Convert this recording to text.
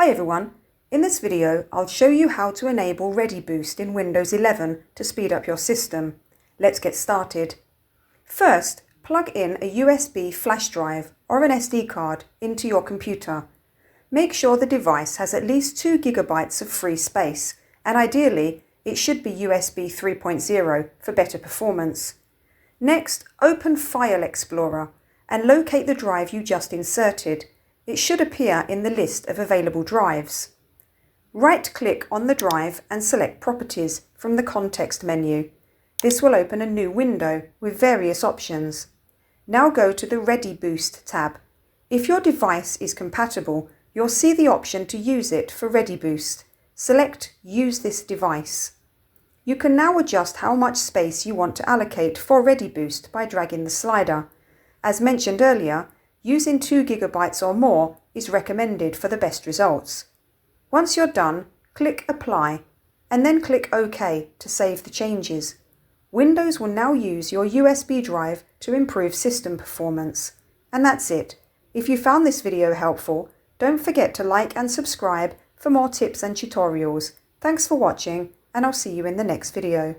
Hi everyone, in this video I'll show you how to enable ReadyBoost in Windows 11 to speed up your system. Let's get started. First, plug in a USB flash drive or an SD card into your computer. Make sure the device has at least 2 GB of free space, and ideally it should be USB 3.0 for better performance. Next, open File Explorer and locate the drive you just inserted. It should appear in the list of available drives. Right-click on the drive and select Properties from the context menu. This will open a new window with various options. Now go to the ReadyBoost tab. If your device is compatible, you'll see the option to use it for ReadyBoost. Select Use this device. You can now adjust how much space you want to allocate for ReadyBoost by dragging the slider. As mentioned earlier, using 2 GB or more is recommended for the best results. Once you're done, click Apply and then click OK to save the changes. Windows will now use your USB drive to improve system performance. And that's it. If you found this video helpful, don't forget to like and subscribe for more tips and tutorials. Thanks for watching, and I'll see you in the next video.